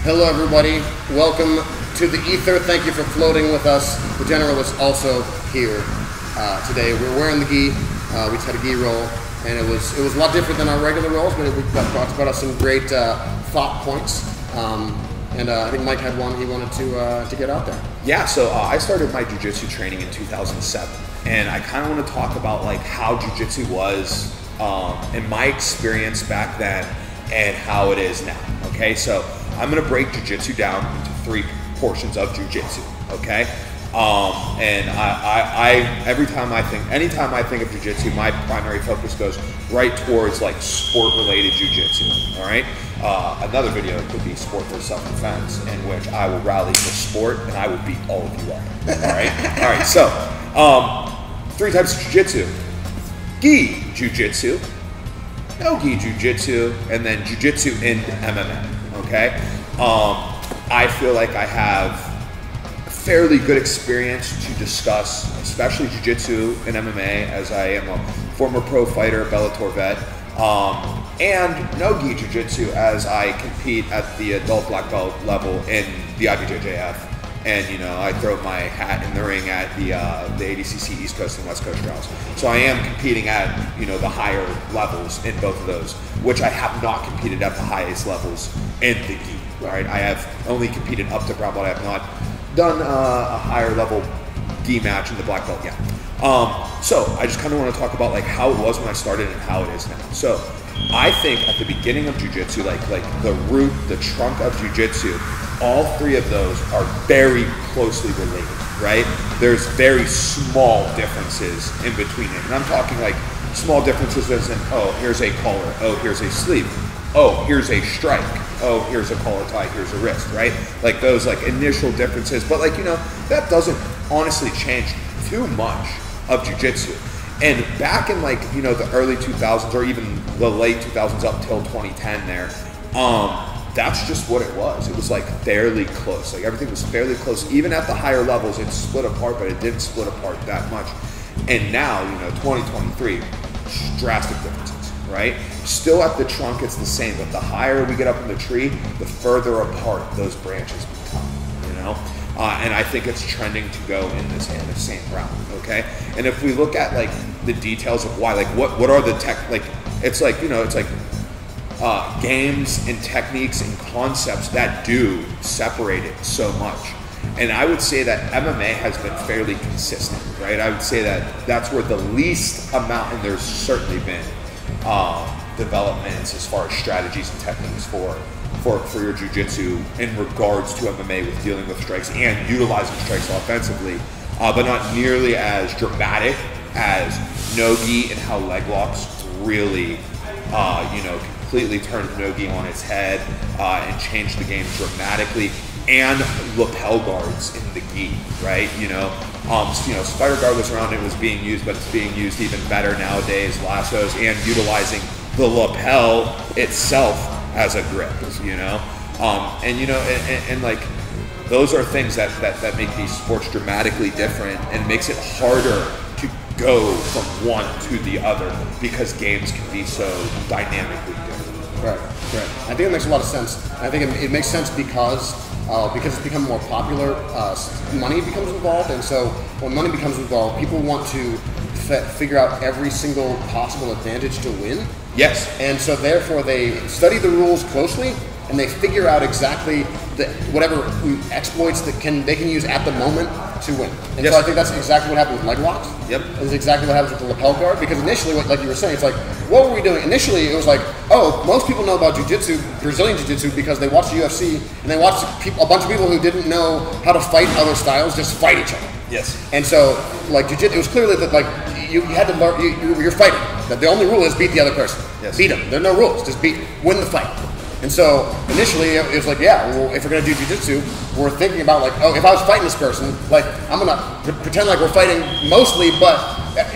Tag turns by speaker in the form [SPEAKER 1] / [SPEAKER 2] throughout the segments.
[SPEAKER 1] Hello everybody, welcome to the ether. Thank you for floating with us. The general is also here today. We're wearing the gi. We just had a gi roll, and it was a lot different than our regular rolls, but we brought us some great thought points. I think Mike had one he wanted to get out there.
[SPEAKER 2] Yeah, so I started my jiu-jitsu training in 2007, and I kind of want to talk about like how jiu-jitsu was and my experience back then and how it is now. Okay, so I'm gonna break jiu-jitsu down into three portions of jiu-jitsu. Okay, and anytime I think of jiu-jitsu, my primary focus goes right towards like sport-related jiu-jitsu. All right, another video could be sport for self-defense, in which I will rally for sport and I will beat all of you up. All right, all right. So three types of jiu-jitsu: gi jiu-jitsu, no gi jiu-jitsu, and then jiu-jitsu into MMA. Okay, I feel like I have a fairly good experience to discuss, especially jiu-jitsu and MMA, as I am a former pro fighter, Bellator vet, and no gi jiu-jitsu, as I compete at the adult black belt level in the IBJJF. And, you know, I throw my hat in the ring at the ADCC East Coast and West Coast trials. So I am competing at, you know, the higher levels in both of those, which I have not competed at the highest levels in the gi. Right? I have only competed up to brown belt. I have not done a higher level gi match in the black belt yet. So I just kind of want to talk about like how it was when I started and how it is now. So I think at the beginning of jiu-jitsu, like the root, the trunk of jiu-jitsu, all three of those are very closely related, right? There's very small differences in between it. And I'm talking like small differences as in, oh, here's a collar, oh, here's a sleeve, oh, here's a strike, oh, here's a collar tie, here's a wrist, right? Like those like initial differences, but like, you know, that doesn't honestly change too much of jiu-jitsu. And back in like, you know, the early 2000s or even the late 2000s up till 2010 there, that's just what it was. It was like fairly close. Like everything was fairly close. Even at the higher levels, it split apart, but it didn't split apart that much. And now, you know, 2023, drastic differences, right? Still at the trunk, it's the same, but the higher we get up in the tree, the further apart those branches become, you know? And I think it's trending to go in the same route, okay? And if we look at like the details of why, like what are the like, it's like, you know, it's like, games and techniques and concepts that do separate it so much. And I would say that MMA has been fairly consistent, right? I would say that that's where the least amount, and there's certainly been developments as far as strategies and techniques for your jiu-jitsu in regards to MMA with dealing with strikes and utilizing strikes offensively, but not nearly as dramatic as no-gi and how leg locks really, you know, completely turned no-gi on its head and changed the game dramatically, and lapel guards in the gi, right? You know, spider guard was around, it was being used, but it's being used even better nowadays, lassos, and utilizing the lapel itself as a grip, you know? And you know, and like, those are things that make these sports dramatically different and makes it harder to go from one to the other because games can be so dynamically different.
[SPEAKER 1] Right, right. I think it makes a lot of sense. I think it makes sense because it's become more popular, money becomes involved, and so when money becomes involved, people want to figure out every single possible advantage to win.
[SPEAKER 2] Yes.
[SPEAKER 1] And so therefore they study the rules closely, and they figure out exactly whatever exploits they can use at the moment to win. And
[SPEAKER 2] yes.
[SPEAKER 1] So I think that's exactly what happened with leg locks.
[SPEAKER 2] Yep.
[SPEAKER 1] That's exactly what happens with the lapel guard, because initially, like you were saying, it's like, what were we doing? Initially, it was like, oh, most people know about jiu-jitsu, Brazilian jiu-jitsu, because they watched the UFC, and they watched a bunch of people who didn't know how to fight other styles just fight each other.
[SPEAKER 2] Yes.
[SPEAKER 1] And so, like, jiu-jitsu, it was clearly that, like, you had to learn, you're fighting. That the only rule is beat the other person.
[SPEAKER 2] Yes.
[SPEAKER 1] Beat them. There are no rules. Just win the fight. And so initially it was like, yeah, well, if we're gonna do jiu-jitsu, we're thinking about like, oh, if I was fighting this person, like I'm gonna pretend like we're fighting mostly, but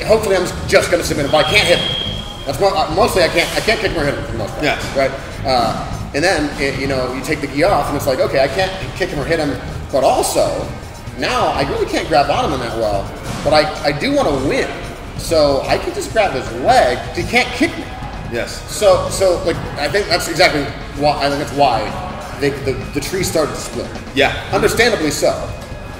[SPEAKER 1] hopefully I'm just gonna submit him. But I can't hit him. That's mostly I can't kick him or hit him for the most part.
[SPEAKER 2] Yeah.
[SPEAKER 1] Right. And then you know, you take the gi off, and it's like, okay, I can't kick him or hit him, but also now I really can't grab on him that well, but I do want to win, so I can just grab his leg. He can't kick me.
[SPEAKER 2] Yes.
[SPEAKER 1] So like I think that's exactly why. I think that's why the tree started to split.
[SPEAKER 2] Yeah.
[SPEAKER 1] Understandably so.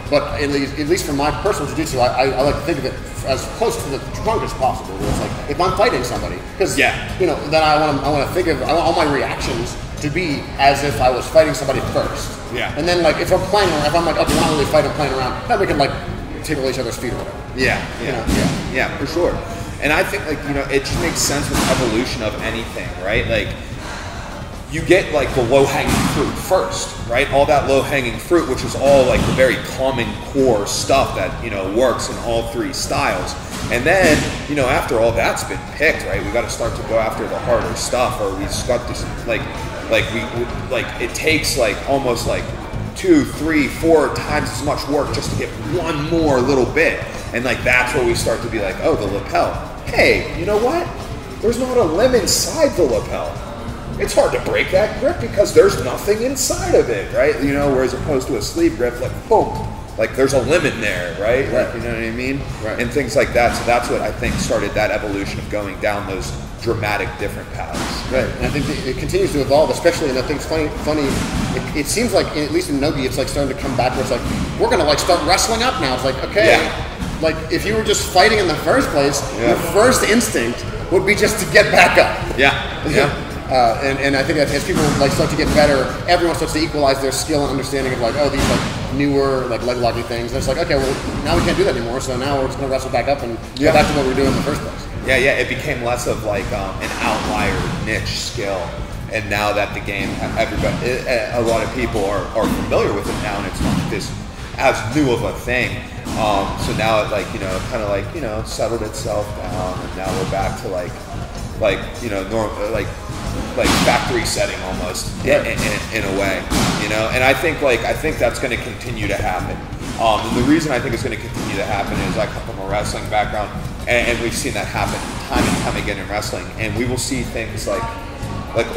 [SPEAKER 1] But at least for my personal jiu-jitsu, I like to think of it as close to the trunk as possible. Where it's like, if I'm fighting somebody, because then I want to think of all my reactions to be as if I was fighting somebody first.
[SPEAKER 2] Yeah.
[SPEAKER 1] And then like if I'm playing around, if I'm like, okay, we're not really fighting, I'm playing around, then we can like tickle each other's feet or whatever.
[SPEAKER 2] Yeah, for sure. And I think like, it just makes sense with evolution of anything, right? Like you get like the low-hanging fruit first, right? All that low-hanging fruit, which is all like the very common core stuff that, works in all three styles. And then, after all that's been picked, right, we got to start to go after the harder stuff, or we got this, it takes like almost like 2, 3, 4 times as much work just to get one more little bit. And like, that's where we start to be like, oh, the lapel. Hey, you know what? There's not a limb inside the lapel. It's hard to break that grip because there's nothing inside of it, right? Whereas opposed to a sleeve grip, like, boom, like there's a limb in there, right? Like, you know what I mean?
[SPEAKER 1] Right.
[SPEAKER 2] And things like that. So that's what I think started that evolution of going down those dramatic different paths.
[SPEAKER 1] Right. And I think it continues to evolve, especially, and I think it's funny. It seems like, at least in Nogi, it's like starting to come back where it's like, we're going to like start wrestling up now. It's like, okay, like if you were just fighting in the first place, your first instinct would be just to get back up.
[SPEAKER 2] Yeah.
[SPEAKER 1] And I think that as people like start to get better, everyone starts to equalize their skill and understanding of like, oh, these like newer like leg locking things. And it's like, okay, well now we can't do that anymore. So now we're just gonna wrestle back up and go back to what we were doing in the first place.
[SPEAKER 2] Yeah. It became less of like an outlier niche skill, and now that the game, a lot of people are familiar with it now, and it's not this as new of a thing. So now it like kind of like settled itself down, and now we're back to like normal like factory setting almost in a way, and I think that's going to continue to happen. And the reason I think it's going to continue to happen is I come from a wrestling background, and we've seen that happen time and time again in wrestling, and we will see things like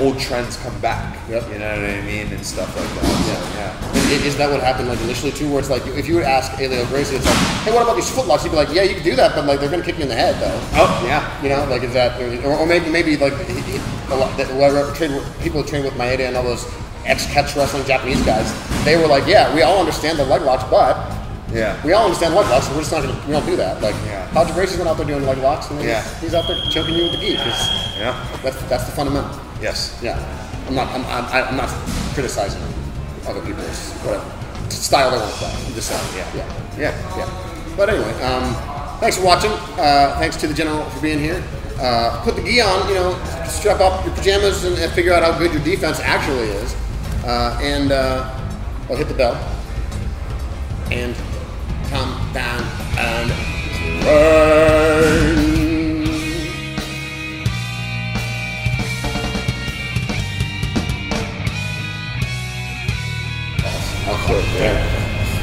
[SPEAKER 2] old trends come back.
[SPEAKER 1] Yep.
[SPEAKER 2] You know what I mean, and stuff like that.
[SPEAKER 1] And is that what happened like initially too? Where it's like if you would ask Elio Gracie, it's like, hey, what about these footlocks? He'd be like, yeah, you can do that, but like they're gonna kick you in the head though.
[SPEAKER 2] Oh yeah.
[SPEAKER 1] Like is that, or maybe like whoever people who train with Maeda and all those ex-catch wrestling Japanese guys, they were like, yeah, we all understand the leg locks, but we all understand leg locks, so we're just not gonna, we don't do that. Like, Roger Gracie's not out there doing leg locks, and he's out there choking you with the gi. That's the fundamental.
[SPEAKER 2] Yes.
[SPEAKER 1] Yeah. I'm not criticizing other people's style they want to play. I'm just saying. Yeah. But anyway, thanks for watching. Thanks to the General for being here. Put the gi on. Strap up your pajamas and figure out how good your defense actually is. And hit the bell. And come down and burn.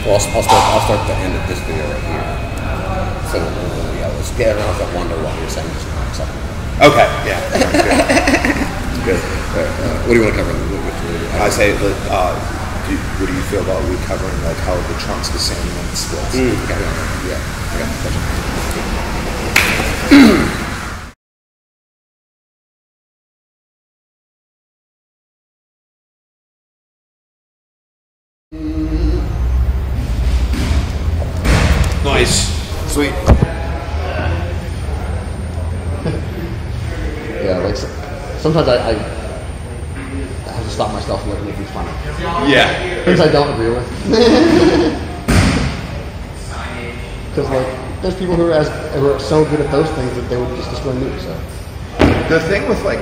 [SPEAKER 1] I'll start the end of this video right here. So let's get everyone to wonder what you're saying.
[SPEAKER 2] Okay. Yeah.
[SPEAKER 1] Good. What do you want to cover?
[SPEAKER 2] I say, what do you feel about recovering like how the trunk's the same and the splits?
[SPEAKER 1] Okay. Yeah.
[SPEAKER 2] Nice. Sweet.
[SPEAKER 1] Yeah, like sometimes I have to stop myself from looking at these funny.
[SPEAKER 2] Yeah.
[SPEAKER 1] Things I don't agree with. Because like there's people who are so good at those things that they would just destroy me. So
[SPEAKER 2] the thing with leg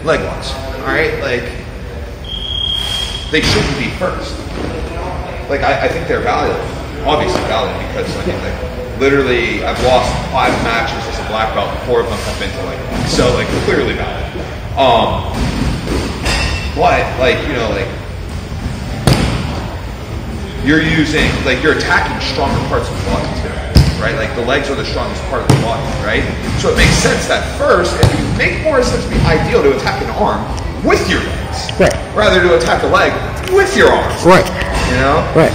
[SPEAKER 2] locks, all right, like they shouldn't be first. Like I think they're valuable, obviously valuable, because literally I've lost 5 matches as a black belt, and 4 of them have been to leg locks, so like clearly valuable. But you're using you're attacking stronger parts of the body too, right? Like the legs are the strongest part of the body, right? So it makes sense that first, it would make more sense to be ideal to attack an arm with your legs,
[SPEAKER 1] right,
[SPEAKER 2] rather to attack a leg with your arms,
[SPEAKER 1] right.
[SPEAKER 2] You know?
[SPEAKER 1] Right.